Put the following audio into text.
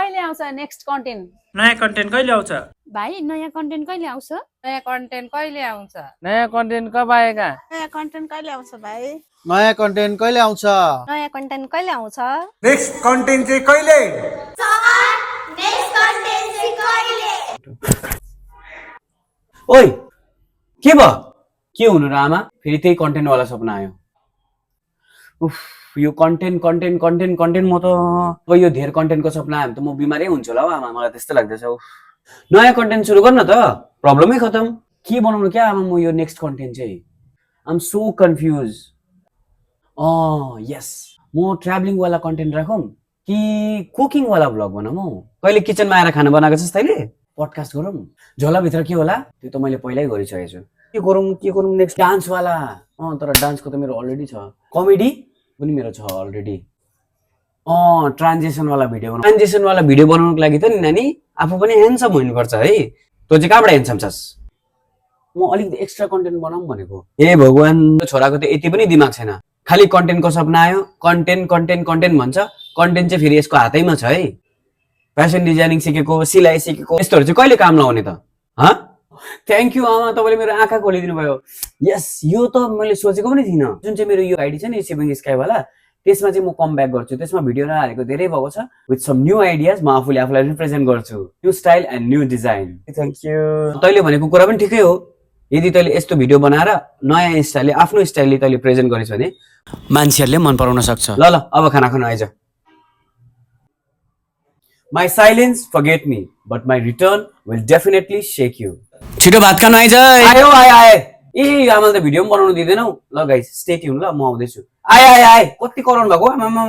कहिले आउँछ next content? नयाँ कन्टेन्ट कहिले आउँछ? भाइ नयाँ कन्टेन्ट कहिले आउँछ? नयाँ कन्टेन्ट कहिले आउँछ? नयाँ कन्टेन्ट कब आएगा? नयाँ कन्टेन्ट कहिले आउँछ भाइ? नयाँ कन्टेन्ट कहिले आउँछ? नयाँ कन्टेन्ट कहिले आउँछ? नेक्स्ट कन्टेन्ट चाहिँ कहिले? ओइ के भयो? के हुनु र आमा? फेरि त्यही कन्टेन्ट वाला सपना आयो। उफ यो कन्टेन्ट कन्टेन्ट कन्टेन्ट कन्टेन्ट म त अब यो धेर कन्टेन्टको सपना आयो भने त म बिमारै हुन्छु होला हौ आमा, मलाई त्यस्तो लाग्दैछ। नयाँ कन्टेन्ट सुरु गर्न त, प्रब्लमै खतम। के बनाउनु क्या आमा म यो नेक्स्ट कन्टेन्ट चाहिँ? I am so confuse. Yes, म ट्राभलिङ वाला कन्टेन्ट राखौँ कि कुकिङ वाला भ्लग बनाऊँ? कहिले किचनमा आएर खाना बनाएको छस् तैँले? पडकास्ट गरौँ? झोलाभित्र के होला त्यो त मैले पहिल्यै गरिसकेको छु। के गरौँ नेक्स्ट? डान्स वाला? तर डान्सको त मेरो अलरेडी छ। कमेडी पनि मेरो छ अलरेडी। ट्रान्जेक्सन वाला भिडियो बनाउनुको लागि त नि नानी आफू पनि ह्यान्डसम हुनुपर्छ है। तँ चाहिँ कहाँबाट ह्यान्डसम छस्? म अलिकति एक्स्ट्रा कन्टेन्ट बनाऊँ भनेको। हे भगवान्, छोराको त यति पनि दिमाग छैन। खालि कन्टेन्टको सपना आयो, कन्टेन्ट कन्टेन्ट कन्टेन्ट भन्छ। कन्टेन्ट चाहिँ फेरि यसको हातैमा छ है। फेसन डिजाइनिङ सिकेको, सिलाइ सिकेको, यस्तोहरू चाहिँ कहिले काम लाउने त? थ्याङ्क यू आमा, तपाईँले मेरो आँखा खोलिदिनु भयो। यस, यो त मैले सोचेको पनि थिइनँ। जुन चाहिँ मेरो यो आइडी छ नि सेभिङ स्काईवाला, त्यसमा चाहिँ म कम ब्याक गर्छु। त्यसमा भिडियो नहालेको धेरै भएको छ। विथ सम न्यू आइडियाज म आफूले आफूलाई रिप्रेजेन्ट गर्छु। New style and new design. Thank you. तैँले भनेको कुरा पनि ठिकै हो। यदि तैँले यस्तो भिडियो बनाएर नयाँ स्टाइलले, आफ्नो स्टाइलले तैँले प्रेजेन्ट गरिस् भने मान्छेहरूले मन पराउन सक्छ। ल अब खाना खान आइज। My silence forget me, but my return will definitely shake you. छिटो भात खान आइज। आए। ए आमाले त भिडियो पनि बनाउनु दिँदैनौ। ल गाइस स्टे ट्युन, ल म आउँदैछु। आए कति कराउनु भएको आमा।